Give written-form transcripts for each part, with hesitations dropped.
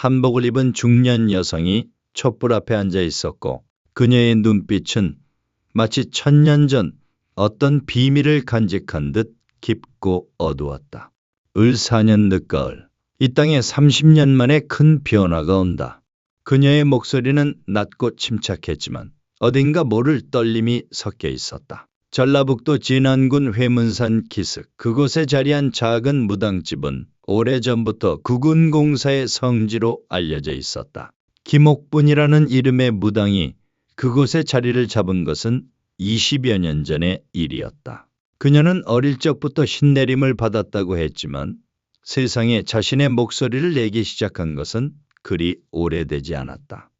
한복을 입은 중년 여성이 촛불 앞에 앉아 있었고 그녀의 눈빛은 마치 1000년 전 어떤 비밀을 간직한 듯 깊고 어두웠다. 을 4년 늦가을, 이 땅에 30년 만에 큰 변화가 온다. 그녀의 목소리는 낮고 침착했지만 어딘가 모를 떨림이 섞여 있었다. 전라북도 진안군 회문산 기슭 그곳에 자리한 작은 무당집은 오래전부터 국운공사의 성지로 알려져 있었다. 김옥분이라는 이름의 무당이 그곳에 자리를 잡은 것은 20여 년 전의 일이었다. 그녀는 어릴 적부터 신내림을 받았다고 했지만 세상에 자신의 목소리를 내기 시작한 것은 그리 오래되지 않았다.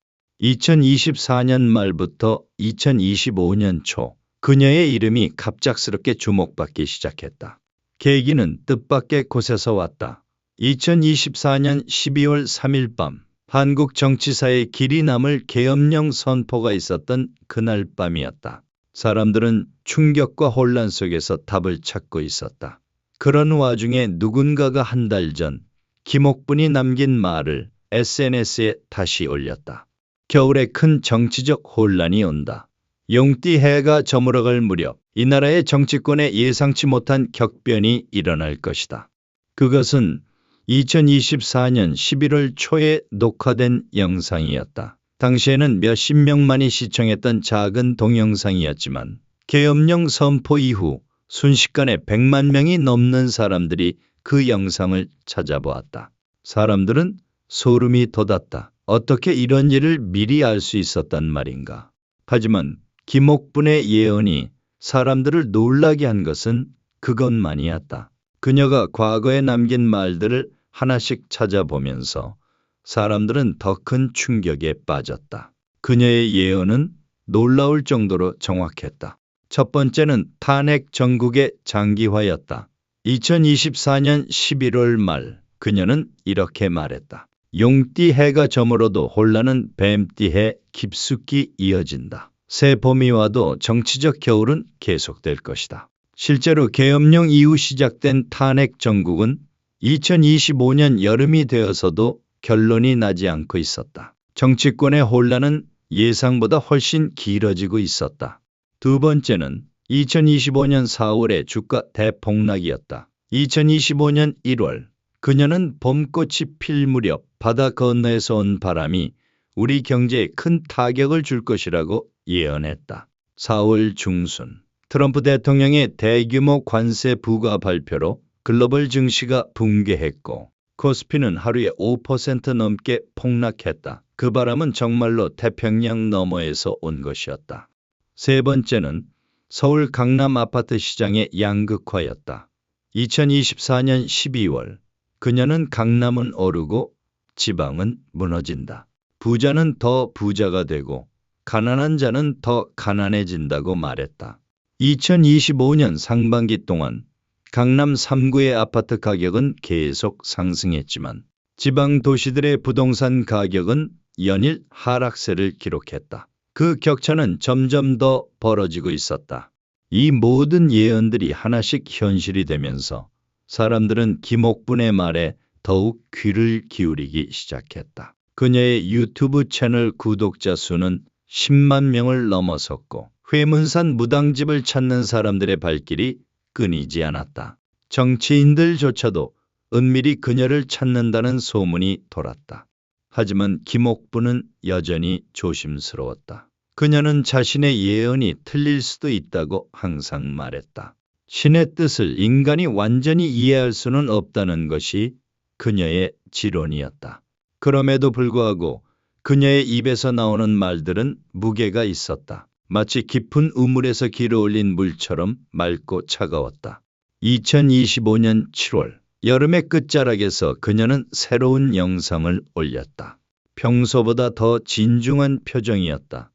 2024년 말부터 2025년 초 그녀의 이름이 갑작스럽게 주목받기 시작했다. 계기는 뜻밖의 곳에서 왔다. 2024년 12월 3일 밤 한국 정치사에 길이 남을 계엄령 선포가 있었던 그날 밤이었다. 사람들은 충격과 혼란 속에서 답을 찾고 있었다. 그런 와중에 누군가가 한 달 전 김옥분이 남긴 말을 SNS에 다시 올렸다. 겨울에 큰 정치적 혼란이 온다. 용띠 해가 저물어갈 무렵 이 나라의 정치권에 예상치 못한 격변이 일어날 것이다. 그것은 2024년 11월 초에 녹화된 영상이었다. 당시에는 몇십 명만이 시청했던 작은 동영상이었지만 계엄령 선포 이후 순식간에 100만 명이 넘는 사람들이 그 영상을 찾아보았다. 사람들은 소름이 돋았다. 어떻게 이런 일을 미리 알 수 있었단 말인가. 하지만 김옥분의 예언이 사람들을 놀라게 한 것은 그것만이었다. 그녀가 과거에 남긴 말들을 하나씩 찾아보면서 사람들은 더 큰 충격에 빠졌다. 그녀의 예언은 놀라울 정도로 정확했다. 첫 번째는 탄핵 정국의 장기화였다. 2024년 11월 말 그녀는 이렇게 말했다. 용띠 해가 저물어도 혼란은 뱀띠 해 깊숙이 이어진다. 새 봄이 와도 정치적 겨울은 계속될 것이다. 실제로 계엄령 이후 시작된 탄핵 정국은 2025년 여름이 되어서도 결론이 나지 않고 있었다. 정치권의 혼란은 예상보다 훨씬 길어지고 있었다. 두 번째는 2025년 4월의 주가 대폭락이었다. 2025년 1월 그녀는 봄꽃이 필 무렵 바다 건너에서 온 바람이 우리 경제에 큰 타격을 줄 것이라고 예언했다. 4월 중순 트럼프 대통령의 대규모 관세 부과 발표로 글로벌 증시가 붕괴했고 코스피는 하루에 5% 넘게 폭락했다. 그 바람은 정말로 태평양 너머에서 온 것이었다. 세 번째는 서울 강남 아파트 시장의 양극화였다. 2024년 12월 그녀는 강남은 오르고 지방은 무너진다. 부자는 더 부자가 되고 가난한 자는 더 가난해진다고 말했다. 2025년 상반기 동안 강남 3구의 아파트 가격은 계속 상승했지만 지방 도시들의 부동산 가격은 연일 하락세를 기록했다. 그 격차는 점점 더 벌어지고 있었다. 이 모든 예언들이 하나씩 현실이 되면서 사람들은 김옥분의 말에 더욱 귀를 기울이기 시작했다. 그녀의 유튜브 채널 구독자 수는 10만 명을 넘어섰고 회문산 무당집을 찾는 사람들의 발길이 끊이지 않았다. 정치인들조차도 은밀히 그녀를 찾는다는 소문이 돌았다. 하지만 김옥분은 여전히 조심스러웠다. 그녀는 자신의 예언이 틀릴 수도 있다고 항상 말했다. 신의 뜻을 인간이 완전히 이해할 수는 없다는 것이 그녀의 지론이었다. 그럼에도 불구하고 그녀의 입에서 나오는 말들은 무게가 있었다. 마치 깊은 우물에서 길어올린 물처럼 맑고 차가웠다. 2025년 7월 여름의 끝자락에서 그녀는 새로운 영상을 올렸다. 평소보다 더 진중한 표정이었다.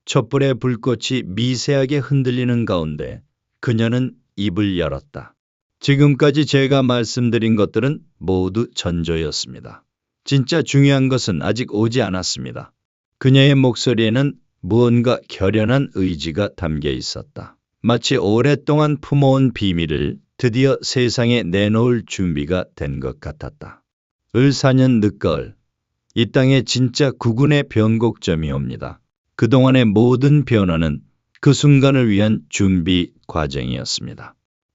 촛불의 불꽃이 미세하게 흔들리는 가운데 그녀는 입을 열었다. 지금까지 제가 말씀드린 것들은 모두 전조였습니다. 진짜 중요한 것은 아직 오지 않았습니다. 그녀의 목소리에는 무언가 결연한 의지가 담겨 있었다. 마치 오랫동안 품어온 비밀을 드디어 세상에 내놓을 준비가 된 것 같았다. 을 4년 늦가을 이 땅의 진짜 국운의 변곡점이 옵니다. 그동안의 모든 변화는 그 순간을 위한 준비 과정이었습니다.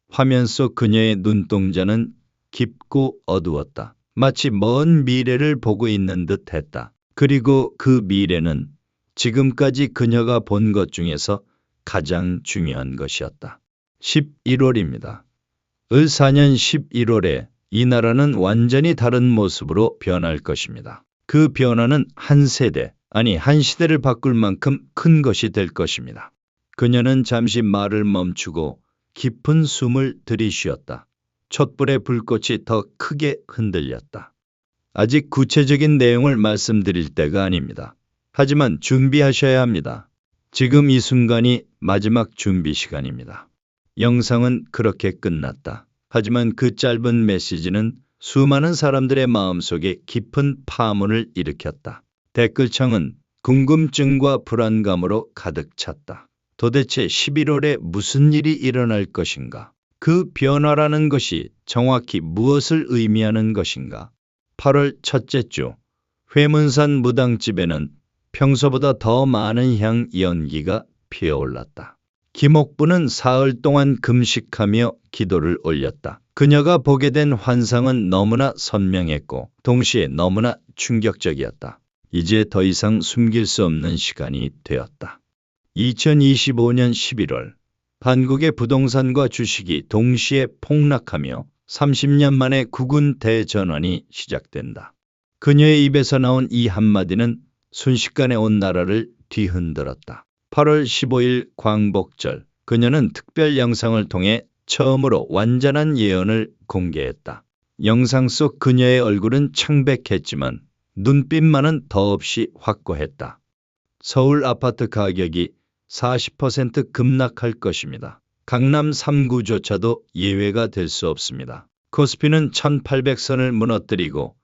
화면 속 그녀의 눈동자는 깊고 어두웠다. 마치 먼 미래를 보고 있는 듯 했다. 그리고 그 미래는 지금까지 그녀가 본 것 중에서 가장 중요한 것이었다. 11월입니다. 을 4년 11월에 이 나라는 완전히 다른 모습으로 변할 것입니다. 그 변화는 한 세대, 아니 한 시대를 바꿀 만큼 큰 것이 될 것입니다. 그녀는 잠시 말을 멈추고 깊은 숨을 들이쉬었다. 촛불의 불꽃이 더 크게 흔들렸다. 아직 구체적인 내용을 말씀드릴 때가 아닙니다. 하지만 준비하셔야 합니다. 지금 이 순간이 마지막 준비 시간입니다. 영상은 그렇게 끝났다. 하지만 그 짧은 메시지는 수많은 사람들의 마음속에 깊은 파문을 일으켰다. 댓글창은 궁금증과 불안감으로 가득 찼다. 도대체 11월에 무슨 일이 일어날 것인가? 그 변화라는 것이 정확히 무엇을 의미하는 것인가? 8월 첫째 주, 회문산 무당집에는 평소보다 더 많은 향 연기가 피어올랐다. 김옥부는 사흘 동안 금식하며 기도를 올렸다. 그녀가 보게 된 환상은 너무나 선명했고 동시에 너무나 충격적이었다. 이제 더 이상 숨길 수 없는 시간이 되었다. 2025년 11월, 한국의 부동산과 주식이 동시에 폭락하며 30년 만에 국운 대전환이 시작된다. 그녀의 입에서 나온 이 한마디는 순식간에 온 나라를 뒤흔들었다. 8월 15일 광복절, 그녀는 특별 영상을 통해 처음으로 완전한 예언을 공개했다. 영상 속 그녀의 얼굴은 창백했지만 눈빛만은 더없이 확고했다. 서울 아파트 가격이 40% 급락할 것입니다. 강남 3구조차도 예외가 될 수 없습니다. 코스피는 1800선을 무너뜨리고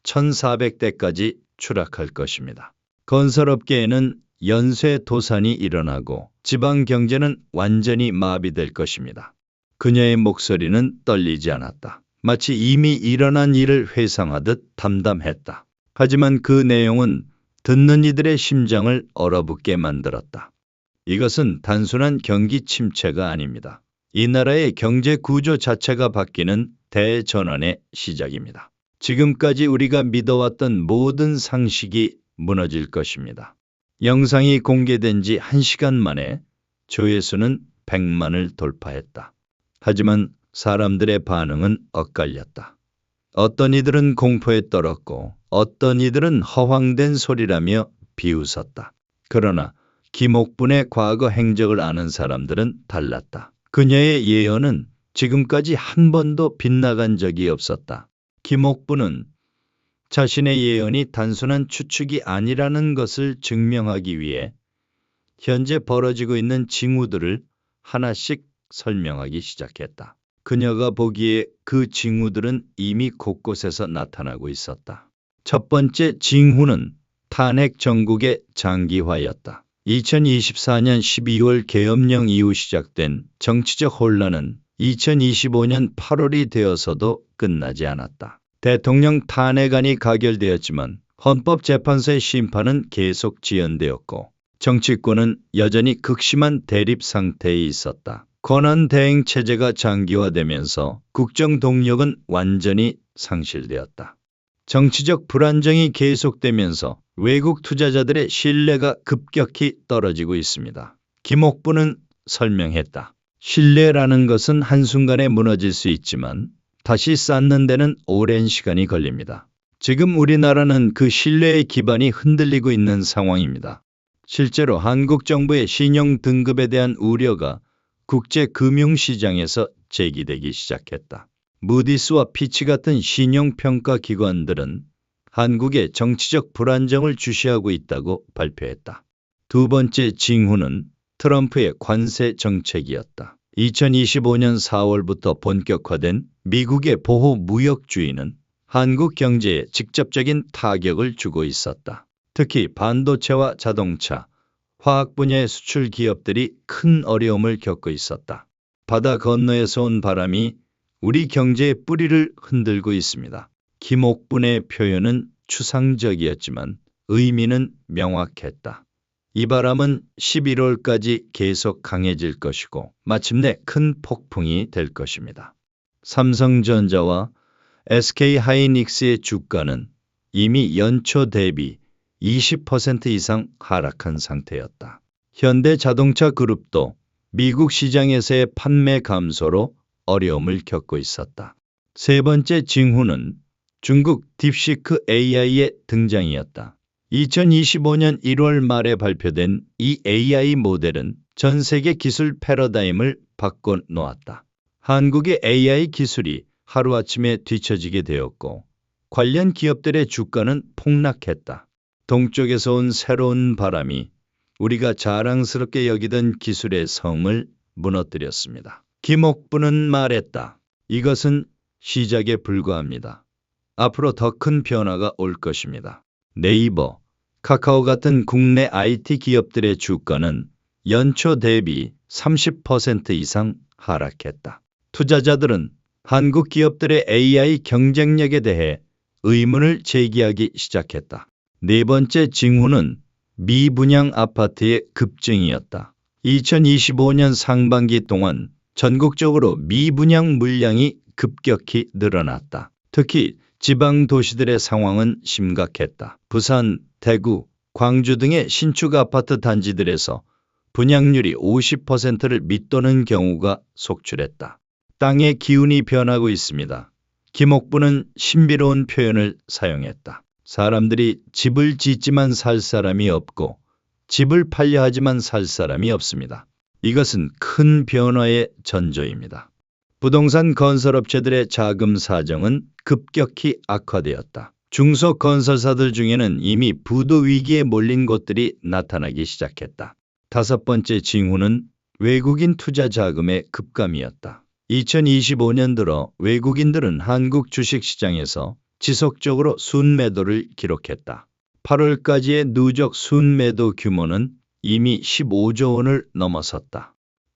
1400대까지 추락할 것입니다. 건설업계에는 연쇄 도산이 일어나고 지방 경제는 완전히 마비될 것입니다. 그녀의 목소리는 떨리지 않았다. 마치 이미 일어난 일을 회상하듯 담담했다. 하지만 그 내용은 듣는 이들의 심장을 얼어붙게 만들었다. 이것은 단순한 경기 침체가 아닙니다. 이 나라의 경제 구조 자체가 바뀌는 대전환의 시작입니다. 지금까지 우리가 믿어왔던 모든 상식이 무너질 것입니다. 영상이 공개된 지 1시간 만에 조회수는 100만을 돌파했다. 하지만 사람들의 반응은 엇갈렸다. 어떤 이들은 공포에 떨었고 어떤 이들은 허황된 소리라며 비웃었다. 그러나 김옥분의 과거 행적을 아는 사람들은 달랐다. 그녀의 예언은 지금까지 한 번도 빗나간 적이 없었다. 김옥분은 자신의 예언이 단순한 추측이 아니라는 것을 증명하기 위해 현재 벌어지고 있는 징후들을 하나씩 설명하기 시작했다. 그녀가 보기에 그 징후들은 이미 곳곳에서 나타나고 있었다. 첫 번째 징후는 탄핵 정국의 장기화였다. 2024년 12월 계엄령 이후 시작된 정치적 혼란은 2025년 8월이 되어서도 끝나지 않았다. 대통령 탄핵안이 가결되었지만 헌법재판소의 심판은 계속 지연되었고 정치권은 여전히 극심한 대립 상태에 있었다. 권한대행 체제가 장기화되면서 국정 동력은 완전히 상실되었다. 정치적 불안정이 계속되면서 외국 투자자들의 신뢰가 급격히 떨어지고 있습니다. 김옥부는 설명했다. 신뢰라는 것은 한순간에 무너질 수 있지만 다시 쌓는 데는 오랜 시간이 걸립니다. 지금 우리나라는 그 신뢰의 기반이 흔들리고 있는 상황입니다. 실제로 한국 정부의 신용 등급에 대한 우려가 국제 금융시장에서 제기되기 시작했다. 무디스와 피치 같은 신용평가 기관들은 한국의 정치적 불안정을 주시하고 있다고 발표했다. 두 번째 징후는 트럼프의 관세 정책이었다. 2025년 4월부터 본격화된 미국의 보호 무역주의는 한국 경제에 직접적인 타격을 주고 있었다. 특히 반도체와 자동차, 화학 분야의 수출 기업들이 큰 어려움을 겪고 있었다. 바다 건너에서 온 바람이 우리 경제의 뿌리를 흔들고 있습니다. 김옥분의 표현은 추상적이었지만 의미는 명확했다. 이 바람은 11월까지 계속 강해질 것이고 마침내 큰 폭풍이 될 것입니다. 삼성전자와 SK하이닉스의 주가는 이미 연초 대비 20% 이상 하락한 상태였다. 현대자동차 그룹도 미국 시장에서의 판매 감소로 어려움을 겪고 있었다. 세 번째 징후는 중국 딥시크 AI의 등장이었다. 2025년 1월 말에 발표된 이 AI 모델은 전 세계 기술 패러다임을 바꿔놓았다. 한국의 AI 기술이 하루아침에 뒤처지게 되었고 관련 기업들의 주가는 폭락했다. 동쪽에서 온 새로운 바람이 우리가 자랑스럽게 여기던 기술의 성을 무너뜨렸습니다. 김옥부는 말했다. 이것은 시작에 불과합니다. 앞으로 더 큰 변화가 올 것입니다. 네이버, 카카오 같은 국내 IT 기업들의 주가는 연초 대비 30% 이상 하락했다. 투자자들은 한국 기업들의 AI 경쟁력에 대해 의문을 제기하기 시작했다. 네 번째 징후는 미분양 아파트의 급증이었다. 2025년 상반기 동안 전국적으로 미분양 물량이 급격히 늘어났다. 특히 지방 도시들의 상황은 심각했다. 부산, 대구, 광주 등의 신축 아파트 단지들에서 분양률이 50%를 밑도는 경우가 속출했다. 땅의 기운이 변하고 있습니다. 김옥부는 신비로운 표현을 사용했다. 사람들이 집을 짓지만 살 사람이 없고 집을 팔려 하지만 살 사람이 없습니다. 이것은 큰 변화의 전조입니다. 부동산 건설업체들의 자금 사정은 급격히 악화되었다. 중소건설사들 중에는 이미 부도 위기에 몰린 곳들이 나타나기 시작했다. 다섯 번째 징후는 외국인 투자 자금의 급감이었다. 2025년 들어 외국인들은 한국 주식시장에서 지속적으로 순매도를 기록했다. 8월까지의 누적 순매도 규모는 이미 15조 원을 넘어섰다.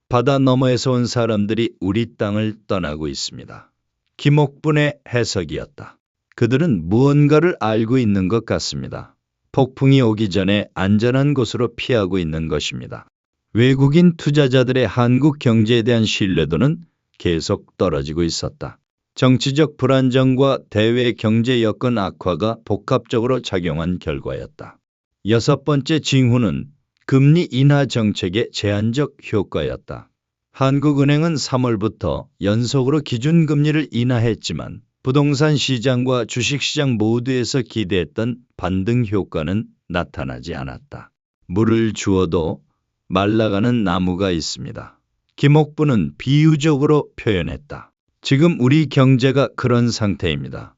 바다 너머에서 온 사람들이 우리 땅을 떠나고 있습니다. 김옥분의 해석이었다. 그들은 무언가를 알고 있는 것 같습니다. 폭풍이 오기 전에 안전한 곳으로 피하고 있는 것입니다. 외국인 투자자들의 한국 경제에 대한 신뢰도는 계속 떨어지고 있었다. 정치적 불안정과 대외 경제 여건 악화가 복합적으로 작용한 결과였다. 여섯 번째 징후는 금리 인하 정책의 제한적 효과였다. 한국은행은 3월부터 연속으로 기준금리를 인하했지만 부동산 시장과 주식시장 모두에서 기대했던 반등 효과는 나타나지 않았다. 물을 주어도 말라가는 나무가 있습니다. 김옥부는 비유적으로 표현했다. 지금 우리 경제가 그런 상태입니다.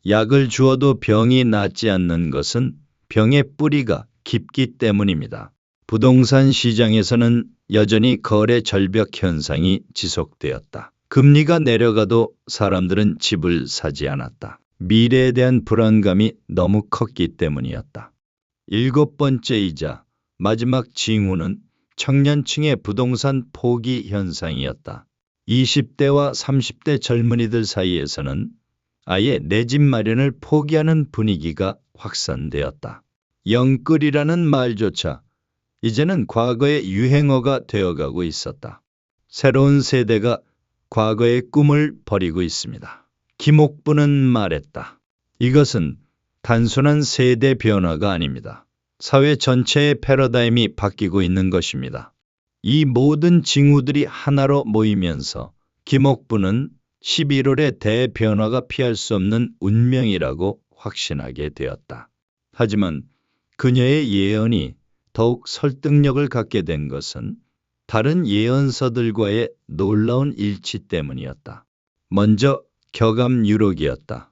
약을 주어도 병이 낫지 않는 것은 병의 뿌리가 깊기 때문입니다. 부동산 시장에서는 여전히 거래 절벽 현상이 지속되었다. 금리가 내려가도 사람들은 집을 사지 않았다. 미래에 대한 불안감이 너무 컸기 때문이었다. 일곱 번째이자 마지막 징후는 청년층의 부동산 포기 현상이었다. 20대와 30대 젊은이들 사이에서는 아예 내 집 마련을 포기하는 분위기가 확산되었다. 영끌이라는 말조차 이제는 과거의 유행어가 되어가고 있었다. 새로운 세대가 과거의 꿈을 버리고 있습니다. 김옥부는 말했다. 이것은 단순한 세대 변화가 아닙니다. 사회 전체의 패러다임이 바뀌고 있는 것입니다. 이 모든 징후들이 하나로 모이면서 김옥부는 11월의 대변화가 피할 수 없는 운명이라고 확신하게 되었다. 하지만 그녀의 예언이 더욱 설득력을 갖게 된 것은 다른 예언서들과의 놀라운 일치 때문이었다. 먼저 격암유록이었다.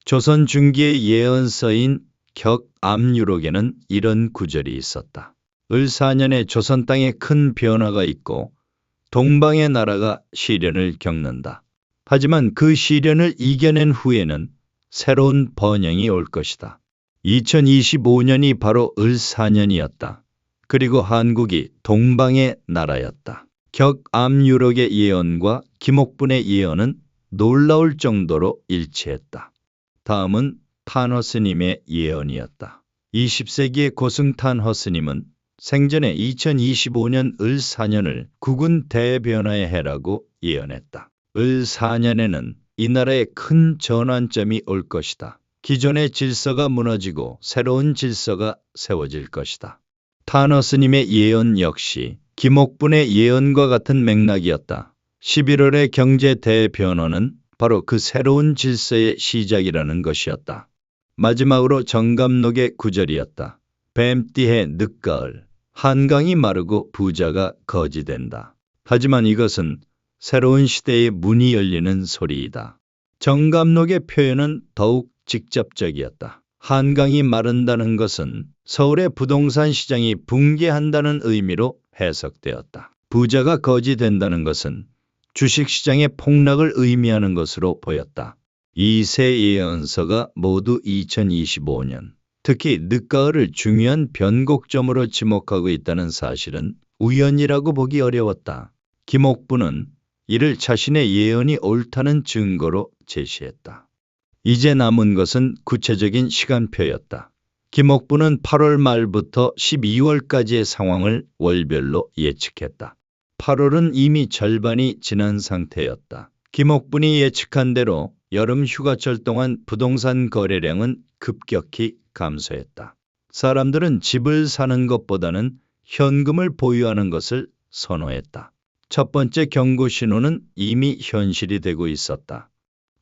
조선 중기의 예언서인 격암유록에는 이런 구절이 있었다. 을 4년에 조선 땅에 큰 변화가 있고 동방의 나라가 시련을 겪는다. 하지만 그 시련을 이겨낸 후에는 새로운 번영이 올 것이다. 2025년이 바로 을 4년이었다. 그리고 한국이 동방의 나라였다. 격암유록의 예언과 김옥분의 예언은 놀라울 정도로 일치했다. 다음은 탄허 스님의 예언이었다. 20세기의 고승 탄허 스님은 생전에 2025년 을 4년을 국운 대변화의 해라고 예언했다. 을 4년에는 이 나라에 큰 전환점이 올 것이다. 기존의 질서가 무너지고 새로운 질서가 세워질 것이다. 탄허 스님의 예언 역시 김옥분의 예언과 같은 맥락이었다. 11월의 경제 대변화는 바로 그 새로운 질서의 시작이라는 것이었다. 마지막으로 정감록의 구절이었다. 뱀띠해 늦가을, 한강이 마르고 부자가 거지된다. 하지만 이것은 새로운 시대의 문이 열리는 소리이다. 정감록의 표현은 더욱 직접적이었다. 한강이 마른다는 것은 서울의 부동산 시장이 붕괴한다는 의미로 해석되었다. 부자가 거지된다는 것은 주식시장의 폭락을 의미하는 것으로 보였다. 이 세 예언서가 모두 2025년, 특히 늦가을을 중요한 변곡점으로 지목하고 있다는 사실은 우연이라고 보기 어려웠다. 김옥분은 이를 자신의 예언이 옳다는 증거로 제시했다. 이제 남은 것은 구체적인 시간표였다. 김옥분은 8월 말부터 12월까지의 상황을 월별로 예측했다. 8월은 이미 절반이 지난 상태였다. 김옥분이 예측한 대로 여름 휴가철 동안 부동산 거래량은 급격히 감소했다. 사람들은 집을 사는 것보다는 현금을 보유하는 것을 선호했다. 첫 번째 경고 신호는 이미 현실이 되고 있었다.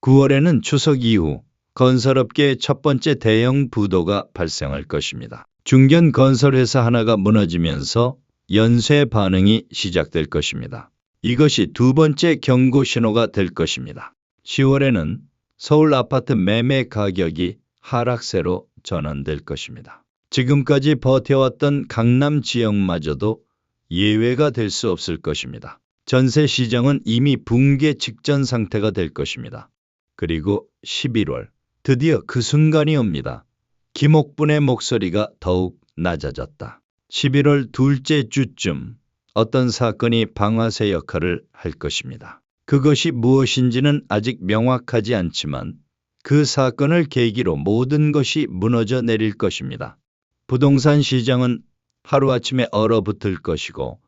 9월에는 추석 이후 건설업계의 첫 번째 대형 부도가 발생할 것입니다. 중견 건설회사 하나가 무너지면서 연쇄 반응이 시작될 것입니다. 이것이 두 번째 경고 신호가 될 것입니다. 10월에는 서울 아파트 매매 가격이 하락세로 전환될 것입니다. 지금까지 버텨왔던 강남 지역마저도 예외가 될 수 없을 것입니다. 전세 시장은 이미 붕괴 직전 상태가 될 것입니다. 그리고 11월, 드디어 그 순간이 옵니다. 김옥분의 목소리가 더욱 낮아졌다. 11월 둘째 주쯤 어떤 사건이 방아쇠 역할을 할 것입니다. 그것이 무엇인지는 아직 명확하지 않지만 그 사건을 계기로 모든 것이 무너져 내릴 것입니다. 부동산 시장은 하루아침에 얼어붙을 것이고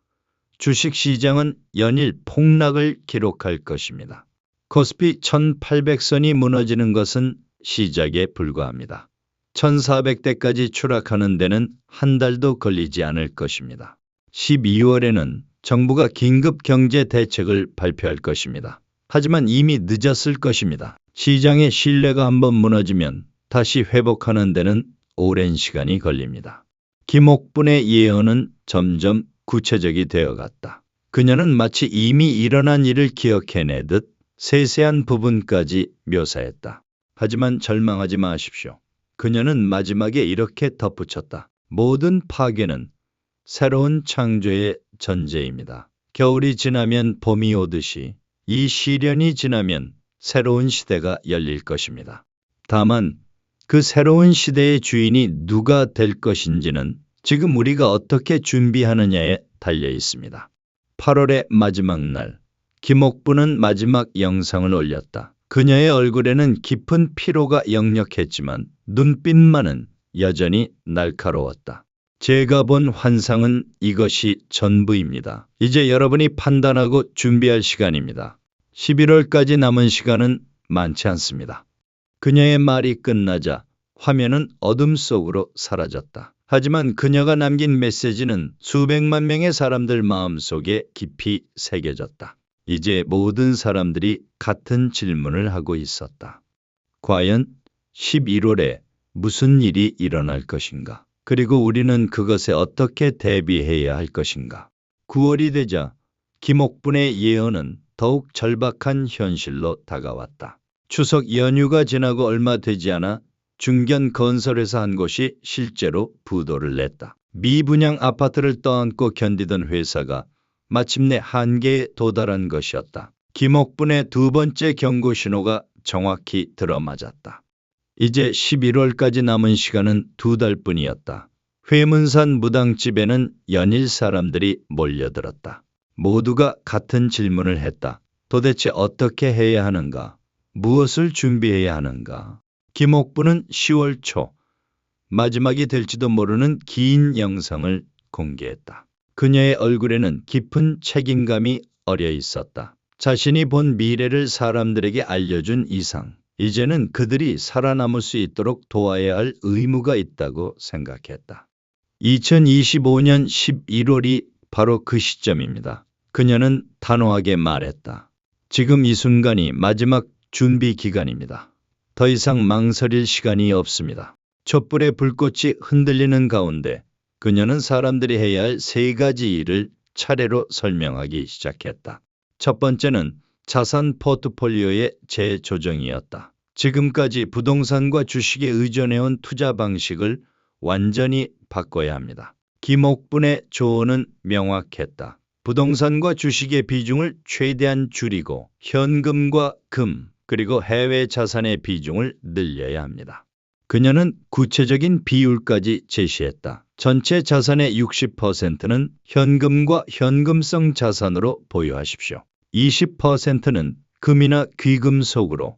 주식시장은 연일 폭락을 기록할 것입니다. 코스피 1800선이 무너지는 것은 시작에 불과합니다. 1400대까지 추락하는 데는 한 달도 걸리지 않을 것입니다. 12월에는 정부가 긴급 경제 대책을 발표할 것입니다. 하지만 이미 늦었을 것입니다. 시장의 신뢰가 한번 무너지면 다시 회복하는 데는 오랜 시간이 걸립니다. 김옥분의 예언은 점점 구체적이 되어갔다. 그녀는 마치 이미 일어난 일을 기억해내듯 세세한 부분까지 묘사했다. 하지만 절망하지 마십시오. 그녀는 마지막에 이렇게 덧붙였다. 모든 파괴는 새로운 창조의 전제입니다. 겨울이 지나면 봄이 오듯이 이 시련이 지나면 새로운 시대가 열릴 것입니다. 다만 그 새로운 시대의 주인이 누가 될 것인지는 지금 우리가 어떻게 준비하느냐에 달려 있습니다. 8월의 마지막 날, 김옥분은 마지막 영상을 올렸다. 그녀의 얼굴에는 깊은 피로가 역력했지만 눈빛만은 여전히 날카로웠다. 제가 본 환상은 이것이 전부입니다. 이제 여러분이 판단하고 준비할 시간입니다. 11월까지 남은 시간은 많지 않습니다. 그녀의 말이 끝나자 화면은 어둠 속으로 사라졌다. 하지만 그녀가 남긴 메시지는 수백만 명의 사람들 마음속에 깊이 새겨졌다. 이제 모든 사람들이 같은 질문을 하고 있었다. 과연 11월에 무슨 일이 일어날 것인가? 그리고 우리는 그것에 어떻게 대비해야 할 것인가? 9월이 되자 김옥분의 예언은 더욱 절박한 현실로 다가왔다. 추석 연휴가 지나고 얼마 되지 않아 중견 건설회사 한 곳이 실제로 부도를 냈다. 미분양 아파트를 떠안고 견디던 회사가 마침내 한계에 도달한 것이었다. 김옥분의 두 번째 경고 신호가 정확히 들어맞았다. 이제 11월까지 남은 시간은 2달뿐이었다. 회문산 무당집에는 연일 사람들이 몰려들었다. 모두가 같은 질문을 했다. 도대체 어떻게 해야 하는가? 무엇을 준비해야 하는가? 김옥부는 10월 초 마지막이 될지도 모르는 긴 영상을 공개했다. 그녀의 얼굴에는 깊은 책임감이 어려 있었다. 자신이 본 미래를 사람들에게 알려준 이상, 이제는 그들이 살아남을 수 있도록 도와야 할 의무가 있다고 생각했다. 2025년 11월이 바로 그 시점입니다. 그녀는 단호하게 말했다. 지금 이 순간이 마지막 준비 기간입니다. 더 이상 망설일 시간이 없습니다. 촛불의 불꽃이 흔들리는 가운데 그녀는 사람들이 해야 할 3가지 일을 차례로 설명하기 시작했다. 첫 번째는 자산 포트폴리오의 재조정이었다. 지금까지 부동산과 주식에 의존해온 투자 방식을 완전히 바꿔야 합니다. 김옥분의 조언은 명확했다. 부동산과 주식의 비중을 최대한 줄이고 현금과 금, 그리고 해외 자산의 비중을 늘려야 합니다. 그녀는 구체적인 비율까지 제시했다. 전체 자산의 60%는 현금과 현금성 자산으로 보유하십시오. 20%는 금이나 귀금속으로,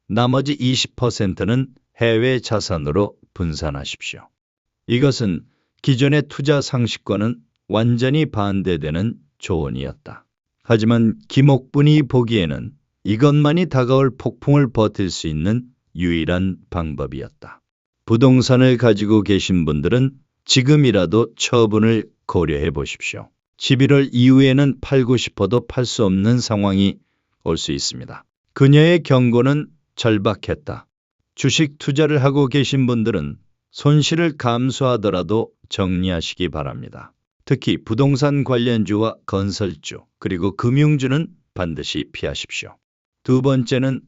나머지 20%는 해외 자산으로 분산하십시오. 이것은 기존의 투자 상식과는 완전히 반대되는 조언이었다. 하지만 김옥분이 보기에는 이것만이 다가올 폭풍을 버틸 수 있는 유일한 방법이었다. 부동산을 가지고 계신 분들은 지금이라도 처분을 고려해 보십시오. 11월 이후에는 팔고 싶어도 팔 수 없는 상황이 올 수 있습니다. 그녀의 경고는 절박했다. 주식 투자를 하고 계신 분들은 손실을 감수하더라도 정리하시기 바랍니다. 특히 부동산 관련주와 건설주, 그리고 금융주는 반드시 피하십시오. 두 번째는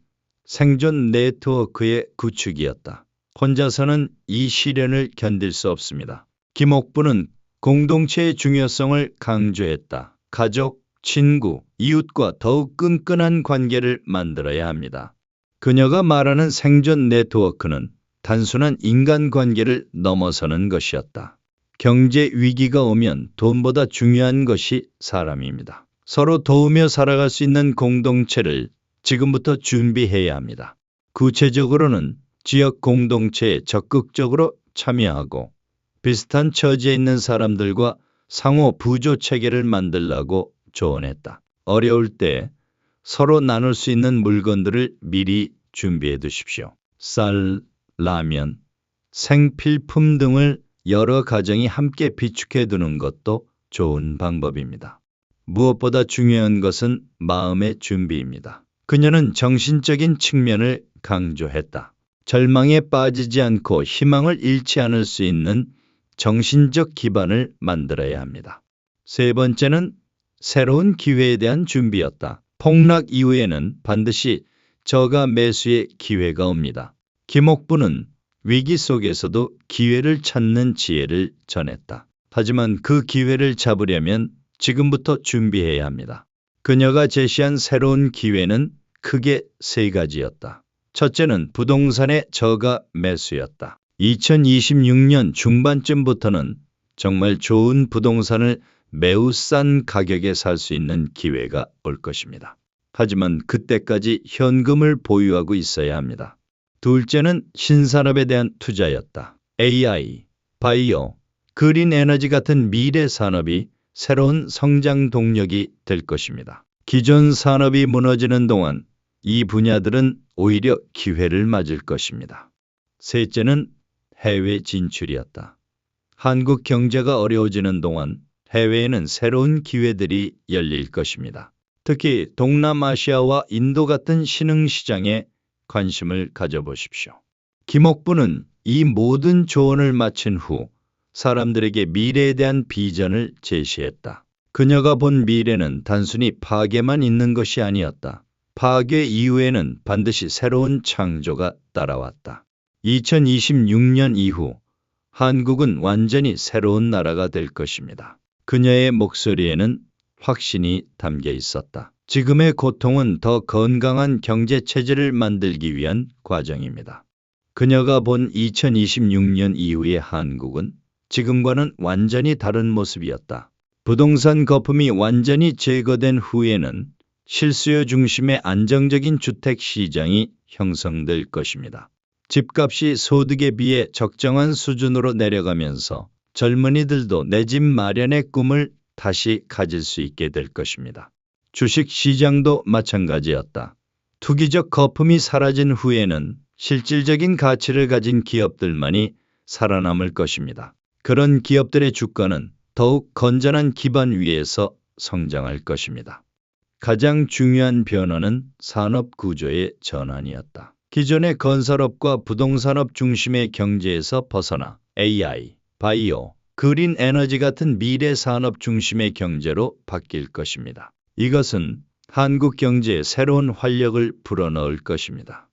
생존 네트워크의 구축이었다. 혼자서는 이 시련을 견딜 수 없습니다. 김옥부는 공동체의 중요성을 강조했다. 가족, 친구, 이웃과 더욱 끈끈한 관계를 만들어야 합니다. 그녀가 말하는 생존 네트워크는 단순한 인간관계를 넘어서는 것이었다. 경제 위기가 오면 돈보다 중요한 것이 사람입니다. 서로 도우며 살아갈 수 있는 공동체를 지금부터 준비해야 합니다. 구체적으로는 지역 공동체에 적극적으로 참여하고 비슷한 처지에 있는 사람들과 상호 부조 체계를 만들라고 조언했다. 어려울 때 서로 나눌 수 있는 물건들을 미리 준비해 두십시오. 쌀, 라면, 생필품 등을 여러 가정이 함께 비축해 두는 것도 좋은 방법입니다. 무엇보다 중요한 것은 마음의 준비입니다. 그녀는 정신적인 측면을 강조했다. 절망에 빠지지 않고 희망을 잃지 않을 수 있는 정신적 기반을 만들어야 합니다. 세 번째는 새로운 기회에 대한 준비였다. 폭락 이후에는 반드시 저가 매수의 기회가 옵니다. 김옥부는 위기 속에서도 기회를 찾는 지혜를 전했다. 하지만 그 기회를 잡으려면 지금부터 준비해야 합니다. 그녀가 제시한 새로운 기회는 크게 3가지였다. 첫째는 부동산의 저가 매수였다. 2026년 중반쯤부터는 정말 좋은 부동산을 매우 싼 가격에 살 수 있는 기회가 올 것입니다. 하지만 그때까지 현금을 보유하고 있어야 합니다. 둘째는 신산업에 대한 투자였다. AI, 바이오, 그린 에너지 같은 미래 산업이 새로운 성장 동력이 될 것입니다. 기존 산업이 무너지는 동안 이 분야들은 오히려 기회를 맞을 것입니다. 셋째는 해외 진출이었다. 한국 경제가 어려워지는 동안 해외에는 새로운 기회들이 열릴 것입니다. 특히 동남아시아와 인도 같은 신흥시장에 관심을 가져보십시오. 김옥부는 이 모든 조언을 마친 후 사람들에게 미래에 대한 비전을 제시했다. 그녀가 본 미래는 단순히 파괴만 있는 것이 아니었다. 파괴 이후에는 반드시 새로운 창조가 따라왔다. 2026년 이후 한국은 완전히 새로운 나라가 될 것입니다. 그녀의 목소리에는 확신이 담겨 있었다. 지금의 고통은 더 건강한 경제체제를 만들기 위한 과정입니다. 그녀가 본 2026년 이후의 한국은 지금과는 완전히 다른 모습이었다. 부동산 거품이 완전히 제거된 후에는 실수요 중심의 안정적인 주택 시장이 형성될 것입니다. 집값이 소득에 비해 적정한 수준으로 내려가면서 젊은이들도 내 집 마련의 꿈을 다시 가질 수 있게 될 것입니다. 주식 시장도 마찬가지였다. 투기적 거품이 사라진 후에는 실질적인 가치를 가진 기업들만이 살아남을 것입니다. 그런 기업들의 주가는 더욱 건전한 기반 위에서 성장할 것입니다. 가장 중요한 변화는 산업 구조의 전환이었다. 기존의 건설업과 부동산업 중심의 경제에서 벗어나 AI, 바이오, 그린 에너지 같은 미래 산업 중심의 경제로 바뀔 것입니다. 이것은 한국 경제에 새로운 활력을 불어넣을 것입니다.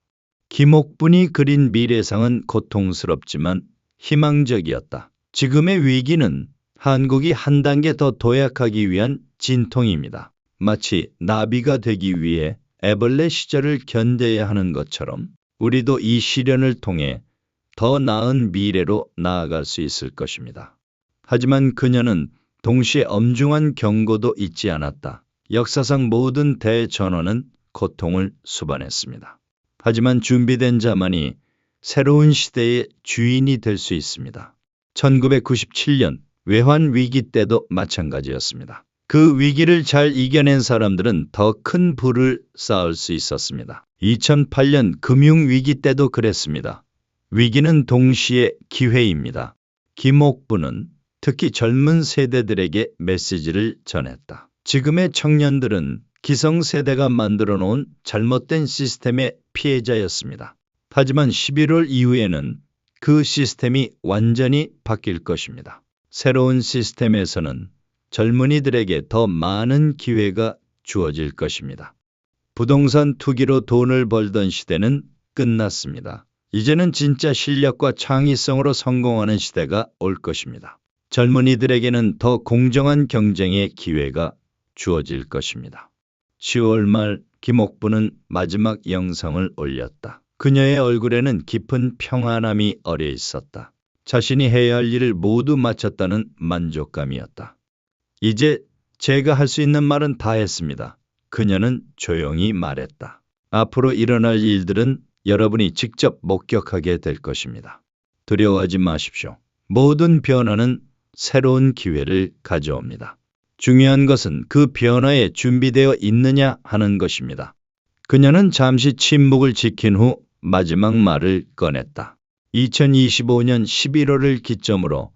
김옥분이 그린 미래상은 고통스럽지만 희망적이었다. 지금의 위기는 한국이 한 단계 더 도약하기 위한 진통입니다. 마치 나비가 되기 위해 애벌레 시절을 견뎌야 하는 것처럼 우리도 이 시련을 통해 더 나은 미래로 나아갈 수 있을 것입니다. 하지만 그녀는 동시에 엄중한 경고도 잊지 않았다. 역사상 모든 대전환은 고통을 수반했습니다. 하지만 준비된 자만이 새로운 시대의 주인이 될 수 있습니다. 1997년 외환위기 때도 마찬가지였습니다. 그 위기를 잘 이겨낸 사람들은 더 큰 부를 쌓을 수 있었습니다. 2008년 금융위기 때도 그랬습니다. 위기는 동시에 기회입니다. 김옥분은 특히 젊은 세대들에게 메시지를 전했다. 지금의 청년들은 기성세대가 만들어 놓은 잘못된 시스템의 피해자였습니다. 하지만 11월 이후에는 그 시스템이 완전히 바뀔 것입니다. 새로운 시스템에서는 젊은이들에게 더 많은 기회가 주어질 것입니다. 부동산 투기로 돈을 벌던 시대는 끝났습니다. 이제는 진짜 실력과 창의성으로 성공하는 시대가 올 것입니다. 젊은이들에게는 더 공정한 경쟁의 기회가 주어질 것입니다. 10월 말 김옥분은 마지막 영상을 올렸다. 그녀의 얼굴에는 깊은 평안함이 어려 있었다. 자신이 해야 할 일을 모두 마쳤다는 만족감이었다. 이제 제가 할 수 있는 말은 다 했습니다. 그녀는 조용히 말했다. 앞으로 일어날 일들은 여러분이 직접 목격하게 될 것입니다. 두려워하지 마십시오. 모든 변화는 새로운 기회를 가져옵니다. 중요한 것은 그 변화에 준비되어 있느냐 하는 것입니다. 그녀는 잠시 침묵을 지킨 후 마지막 말을 꺼냈다. 2025년 11월을 기점으로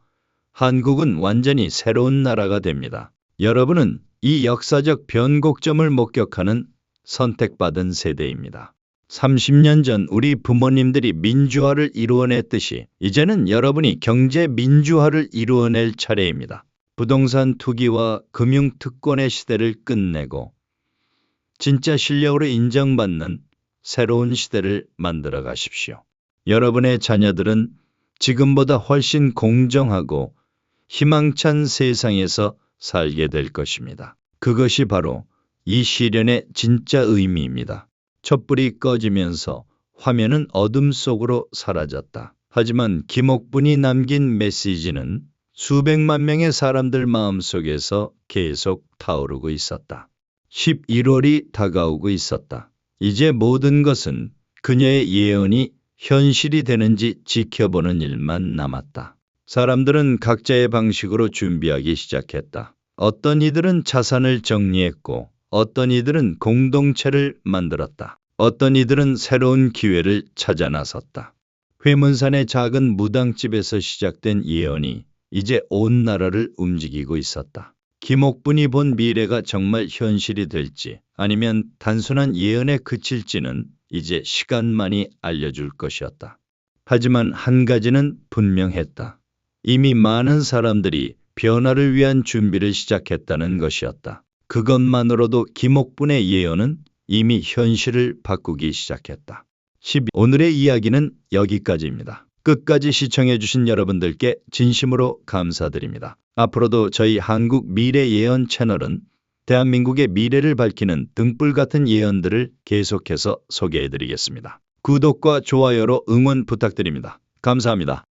한국은 완전히 새로운 나라가 됩니다. 여러분은 이 역사적 변곡점을 목격하는 선택받은 세대입니다. 30년 전 우리 부모님들이 민주화를 이루어냈듯이 이제는 여러분이 경제 민주화를 이루어낼 차례입니다. 부동산 투기와 금융 특권의 시대를 끝내고 진짜 실력으로 인정받는 새로운 시대를 만들어 가십시오. 여러분의 자녀들은 지금보다 훨씬 공정하고 희망찬 세상에서 살게 될 것입니다. 그것이 바로 이 시련의 진짜 의미입니다. 촛불이 꺼지면서 화면은 어둠 속으로 사라졌다. 하지만 김옥분이 남긴 메시지는 수백만 명의 사람들 마음속에서 계속 타오르고 있었다. 11월이 다가오고 있었다. 이제 모든 것은 그녀의 예언이 현실이 되는지 지켜보는 일만 남았다. 사람들은 각자의 방식으로 준비하기 시작했다. 어떤 이들은 자산을 정리했고 어떤 이들은 공동체를 만들었다. 어떤 이들은 새로운 기회를 찾아 나섰다. 회문산의 작은 무당집에서 시작된 예언이 이제 온 나라를 움직이고 있었다. 김옥분이 본 미래가 정말 현실이 될지 아니면 단순한 예언에 그칠지는 이제 시간만이 알려줄 것이었다. 하지만 한 가지는 분명했다. 이미 많은 사람들이 변화를 위한 준비를 시작했다는 것이었다. 그것만으로도 김옥분의 예언은 이미 현실을 바꾸기 시작했다. 오늘의 이야기는 여기까지입니다. 끝까지 시청해주신 여러분들께 진심으로 감사드립니다. 앞으로도 저희 한국 미래 예언 채널은 대한민국의 미래를 밝히는 등불 같은 예언들을 계속해서 소개해드리겠습니다. 구독과 좋아요로 응원 부탁드립니다. 감사합니다.